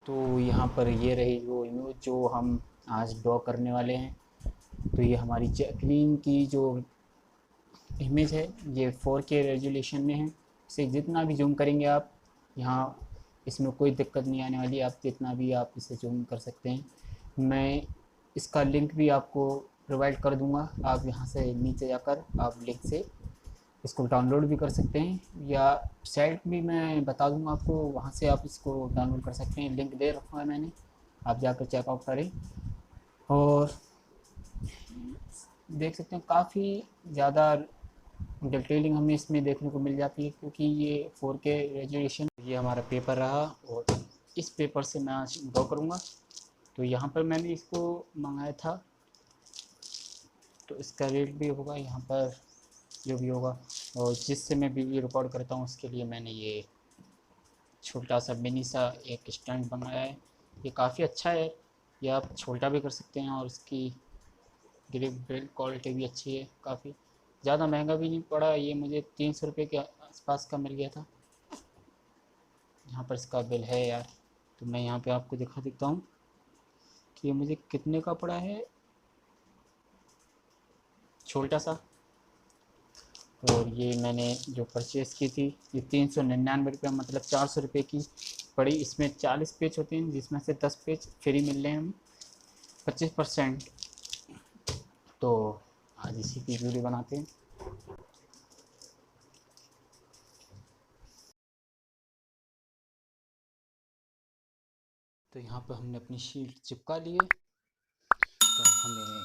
तो यहाँ पर ये रही वो इमेज जो हम आज ड्रॉ करने वाले हैं। तो ये हमारी जैकलीन की जो इमेज है ये 4K रेजोल्यूशन में है। इसे जितना भी जूम करेंगे आप यहाँ इसमें कोई दिक्कत नहीं आने वाली, आप जितना भी आप इसे जूम कर सकते हैं। मैं इसका लिंक भी आपको प्रोवाइड कर दूंगा, आप यहाँ से नीचे जाकर आप लिंक से इसको डाउनलोड भी कर सकते हैं, या साइट भी मैं बता दूंगा आपको, वहाँ से आप इसको डाउनलोड कर सकते हैं। लिंक दे रखा है मैंने, आप जाकर चेकआउट करें। और देख सकते हैं काफ़ी ज़्यादा डिटेलिंग हमें इसमें देखने को मिल जाती है, क्योंकि ये 4K रेजोल्यूशन। ये हमारा पेपर रहा और इस पेपर से मैं आज ड्रॉ करूँगा। तो यहाँ पर मैंने इसको मंगाया था, तो इसका रेट भी होगा यहाँ पर जो भी होगा। और जिससे मैं वीडियो रिकॉर्ड करता हूँ उसके लिए मैंने ये छोटा सा मिनी सा एक स्टैंड बनाया है। ये काफ़ी अच्छा है, ये आप छोटा भी कर सकते हैं और इसकी ग्रिप बिल्ड क्वालिटी भी अच्छी है। काफ़ी ज़्यादा महंगा भी नहीं पड़ा, ये मुझे 300 रुपये के आसपास का मिल गया था। यहाँ पर इसका बिल है यार, तो मैं यहाँ पे आपको दिखा देता हूँ कि ये मुझे कितने का पड़ा है छोटा सा। और ये मैंने जो परचेज़ की थी ये 399 रुपये, मतलब 400 रुपये की पड़ी। इसमें 40 पेज होते हैं जिसमें से 10 पेज फ्री मिल रहे हैं हम 25%। तो आज इसी की वीडियो बनाते हैं। तो यहाँ पर हमने अपनी शीट चिपका ली है। तो हमें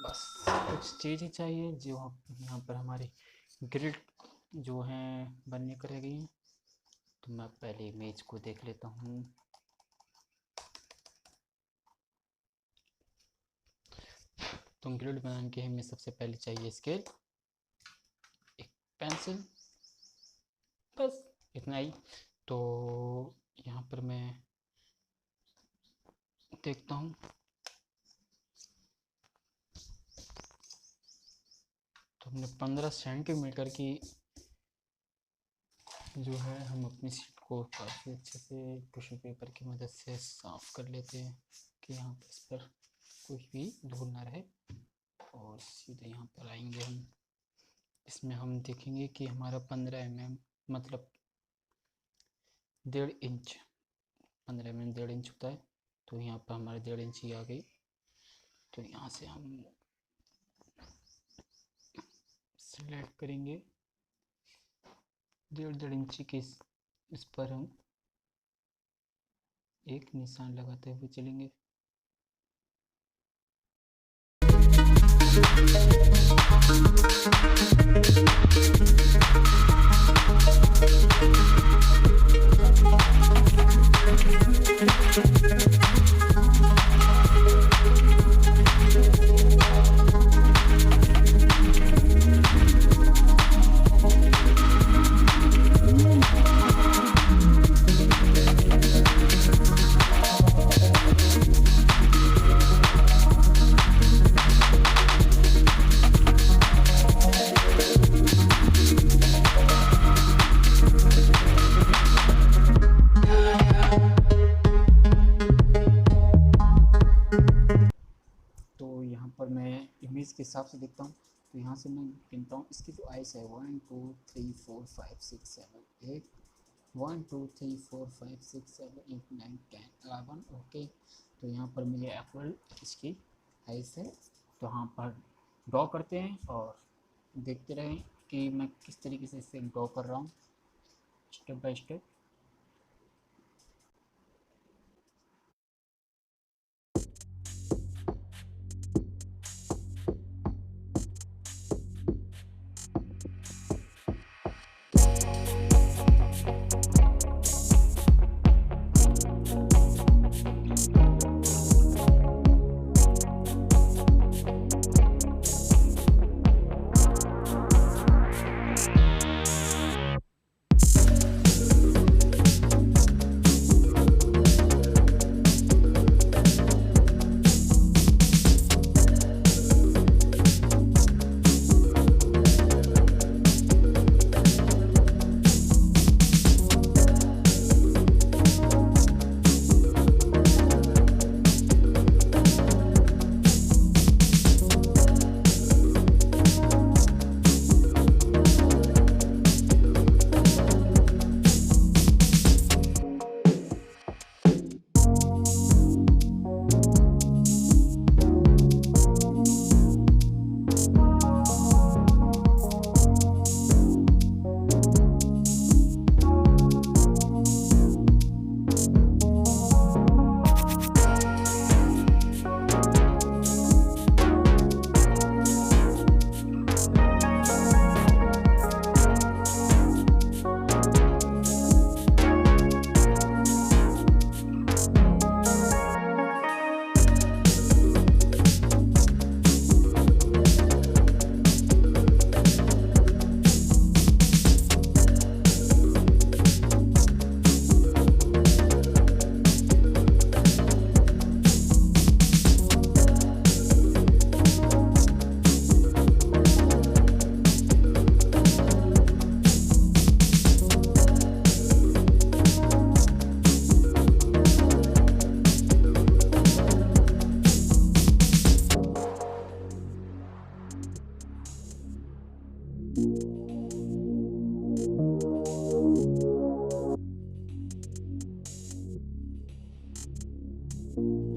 बस कुछ चीज़ें चाहिए जो यहाँ पर हमारी ग्रिड जो हैं बनने को रह गई हैं। तो मैं पहले इमेज को देख लेता हूँ। तो ग्रिड बनाने के हमें सबसे पहले चाहिए स्केल, एक पेंसिल, बस इतना ही। तो यहाँ पर मैं देखता हूँ, तो हमने 15 सेंटीमीटर की जो है हम अपनी शीट को काफ़ी अच्छे से टिश्यू पेपर की मदद से साफ़ कर लेते हैं कि यहाँ पर इस पर कुछ भी धूल ना रहे। और सीधे यहाँ पर आएंगे हम, इसमें हम देखेंगे कि हमारा 15 mm मतलब 1.5 इंच, 15 mm 1.5 इंच होता है। तो यहाँ पर हमारे 1.5 इंच ही आ गई। तो यहाँ से हम सिलेक्ट करेंगे 1.5 इंच की, इस पर हम एक निशान लगाते हुए चलेंगे। पर मैं इमेज के हिसाब से देखता हूँ। तो यहाँ से मैं गिनता हूँ, इसकी जो आइस है 1 2 3 4 5 6 7 8, 1 2 3 4 5 6 7 8 9 10 11। ओके, तो यहाँ पर मुझे एप्पल इसकी आइस है। तो यहाँ पर ड्रॉ करते हैं और देखते रहें कि मैं किस तरीके से इसे ड्रॉ कर रहा हूँ स्टेप बाय स्टेप। है।